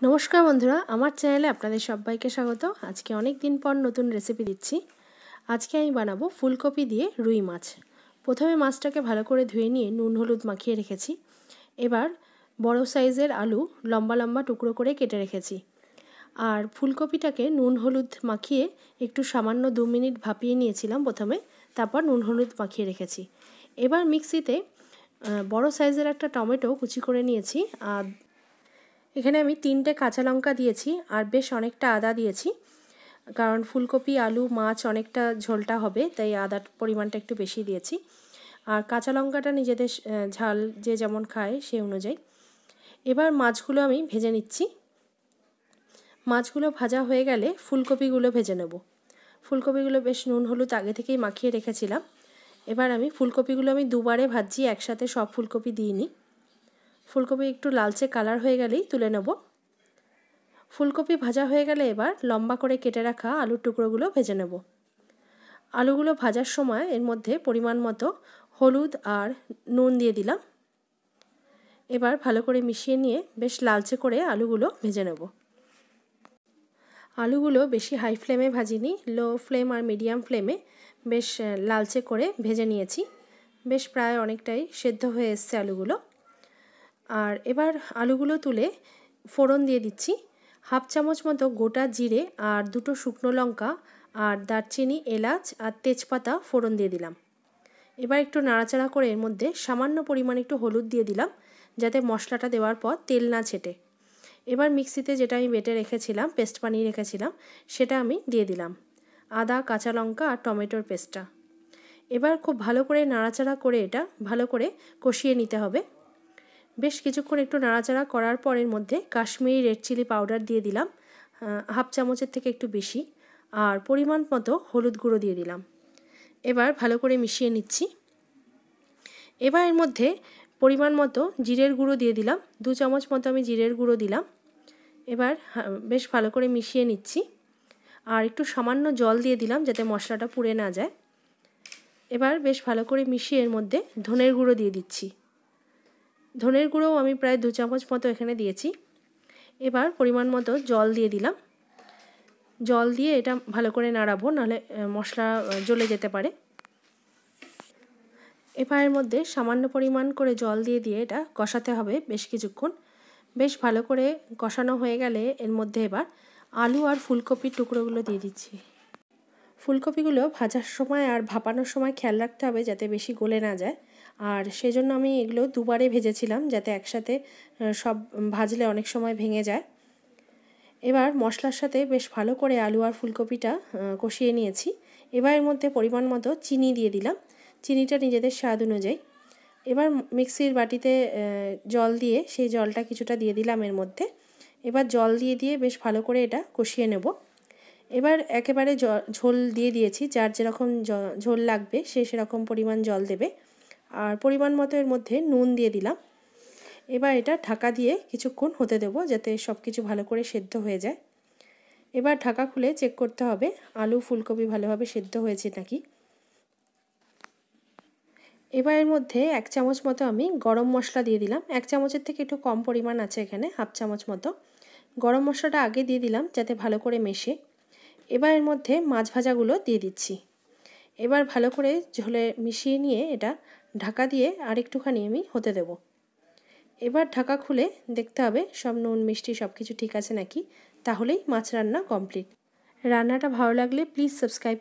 नमस्कार बंधुरा आमार चैनेले आपनादेर सबाइके स्वागत। आज के अनेक दिन पर नतून रेसिपि दिচ্ছি। आज के आमी बानाबो फुलकपि दिए रुई माछ। प्रथमे माछटाके भालो करे धुए निये नुन हलुद माखिए रेखेछि। एबार बड़ो साइजेर आलू लम्बा लम्बा टुकरो करे केटे रेखेछि और फुलकपिटाके नुन हलुद माखिए एकटू सामान्य 2 मिनिट भापिए नियेछिलाम प्रथमे, तारपर नुन हलुद माखिए रेखेछि। एबार मिक्सिते बड़ो साइजेर एकटा टमेटो कुचि करे नियेछि और এখানে আমি 3টে কাঁচা লঙ্কা দিয়েছি আর বেশ অনেকটা আদা দিয়েছি, কারণ ফুলকপি আলু মাছ অনেকটা ঝোলটা হবে তাই আদার পরিমাণটা একটু বেশি দিয়েছি। আর কাঁচা লঙ্কাটা নিজেদের ঝাল যে যেমন খায় সেই অনুযায়ী। এবার মাছগুলো আমি ভেজে নিচ্ছি। মাছগুলো ভাজা হয়ে গেলে ফুলকপিগুলো ভেজে নেব। ফুলকপিগুলো বেশ নুন হলুদ আগে থেকেই মাখিয়ে রেখেছিলাম। এবার আমি ফুলকপিগুলো দুবারে ভাজছি, একসাথে সব ফুলকপি দিইনি। ফুলকপি একটু লালচে কালার হয়ে গেলেই তুলে নেব। ফুলকপি ভাজা হয়ে গেলে এবার লম্বা করে কেটে রাখা আলুর টুকরোগুলো ভেজে নেব। আলুগুলো ভাজার সময় এর মধ্যে পরিমাণ মতো হলুদ আর নুন দিয়ে দিলাম। এবার ভালো করে মিশিয়ে নিয়ে বেশ লালচে করে আলুগুলো ভেজে নেব। আলুগুলো বেশি হাই ফ্লেমে ভাজিনি, লো ফ্লেম আর মিডিয়াম ফ্লেমে বেশ লালচে করে ভেজে নিয়েছি। বেশ প্রায় অনেকটাই সেদ্ধ হয়ে এসছে আলুগুলো। আর এবার আলুগুলো তুলে ফোড়ন দিয়ে দিচ্ছি। হাফ চামচ মতো গোটা জিরে আর 2টো শুকনো লঙ্কা আর দারচিনি এলাচ আর তেজপাতা ফোড়ন দিয়ে দিলাম। এবার একটু নাড়াচাড়া করে এর মধ্যে সামান্য পরিমাণ একটু হলুদ দিয়ে দিলাম, যাতে মশলাটা দেওয়ার পর তেল না ছেটে। এবার মিক্সিতে যেটা আমি বেটে রেখেছিলাম, পেস্ট বানিয়ে রেখেছিলাম, সেটা আমি দিয়ে দিলাম, আদা কাঁচা লঙ্কা আর টমেটোর পেস্টটা। এবার খুব ভালো করে নাড়াচাড়া করে এটা ভালো করে কষিয়ে নিতে হবে। বেশ কিছুক্ষণ একটু নাড়াচাড়া করার পর এর মধ্যে কাশ্মীরি রেড চিলি পাউডার দিয়ে দিলাম, হাফ চামচের থেকে একটু বেশি, আর পরিমাণ মতো হলুদ গুঁড়ো দিয়ে দিলাম। এবার ভালো করে মিশিয়ে নিচ্ছি। এবার এর মধ্যে পরিমাণ মতো জিরের গুঁড়ো দিয়ে দিলাম, 2 চামচ মতো আমি জিরের গুঁড়ো দিলাম। এবার বেশ ভালো করে মিশিয়ে নিচ্ছি আর একটু সামান্য জল দিয়ে দিলাম যাতে মশলাটা পুড়ে না যায়। এবার বেশ ভালো করে মিশিয়ে এর মধ্যে ধনের গুঁড়ো দিয়ে দিচ্ছি। ধনের গুঁড়োও আমি প্রায় 2 চামচ মতো এখানে দিয়েছি। এবার পরিমাণ মতো জল দিয়ে দিলাম। জল দিয়ে এটা ভালো করে নাড়াবো, নাহলে মশলা জ্বলে যেতে পারে। এবার এর মধ্যে সামান্য পরিমাণ করে জল দিয়ে এটা কষাতে হবে বেশ কিছুক্ষণ। বেশ ভালো করে কষানো হয়ে গেলে এর মধ্যে এবার আলু আর ফুলকপির টুকরোগুলো দিয়ে দিচ্ছি। ফুলকপিগুলো ভাজার সময় আর ভাপানোর সময় খেয়াল রাখতে হবে যাতে বেশি গলে না যায়, আর সেজন্য আমি এগুলো দুবারে ভেজেছিলাম যাতে একসাথে সব ভাজলে অনেক সময় ভেঙে যায়। এবার মশলার সাথে বেশ ভালো করে আলু আর ফুলকপিটা কষিয়ে নিয়েছি। এবার এর মধ্যে পরিমাণ মতো চিনি দিয়ে দিলাম, চিনিটা নিজেদের স্বাদ অনুযায়ী। এবার মিক্সির বাটিতে জল দিয়ে সেই জলটা কিছুটা দিয়ে দিলাম এর মধ্যে। এবার জল দিয়ে বেশ ভালো করে এটা কষিয়ে নেব। এবার একেবারে ঝোল দিয়ে দিয়েছি, যার যেরকম ঝোল লাগবে সে সেরকম পরিমাণ জল দেবে। আর পরিমাণ মতো এর মধ্যে নুন দিয়ে দিলাম। এবার এটা ঢাকা দিয়ে কিছুক্ষণ হতে দেবো যাতে সব কিছু ভালো করে সেদ্ধ হয়ে যায়। এবার ঢাকা খুলে চেক করতে হবে আলু ফুলকপি ভালোভাবে সেদ্ধ হয়েছে নাকি। এবার এর মধ্যে 1 চামচ মতো আমি গরম মশলা দিয়ে দিলাম। 1 চামচের থেকে একটু কম পরিমাণ আছে এখানে, হাফ চামচ মতো। গরম মশলাটা আগে দিয়ে দিলাম যাতে ভালো করে মেশে। এবার এর মধ্যে মাছ ভাজাগুলো দিয়ে দিচ্ছি। এবার ভালো করে ঝোলে মিশিয়ে নিয়ে এটা ঢাকা দিয়ে আরেকটুখানি আমি হতে দেব। এবার ঢাকা খুলে দেখতে হবে সব নুন মিষ্টি সব কিছু ঠিক আছে নাকি, তাহলেই মাছ রান্না কমপ্লিট। রান্নাটা ভালো লাগলে প্লিজ সাবস্ক্রাইব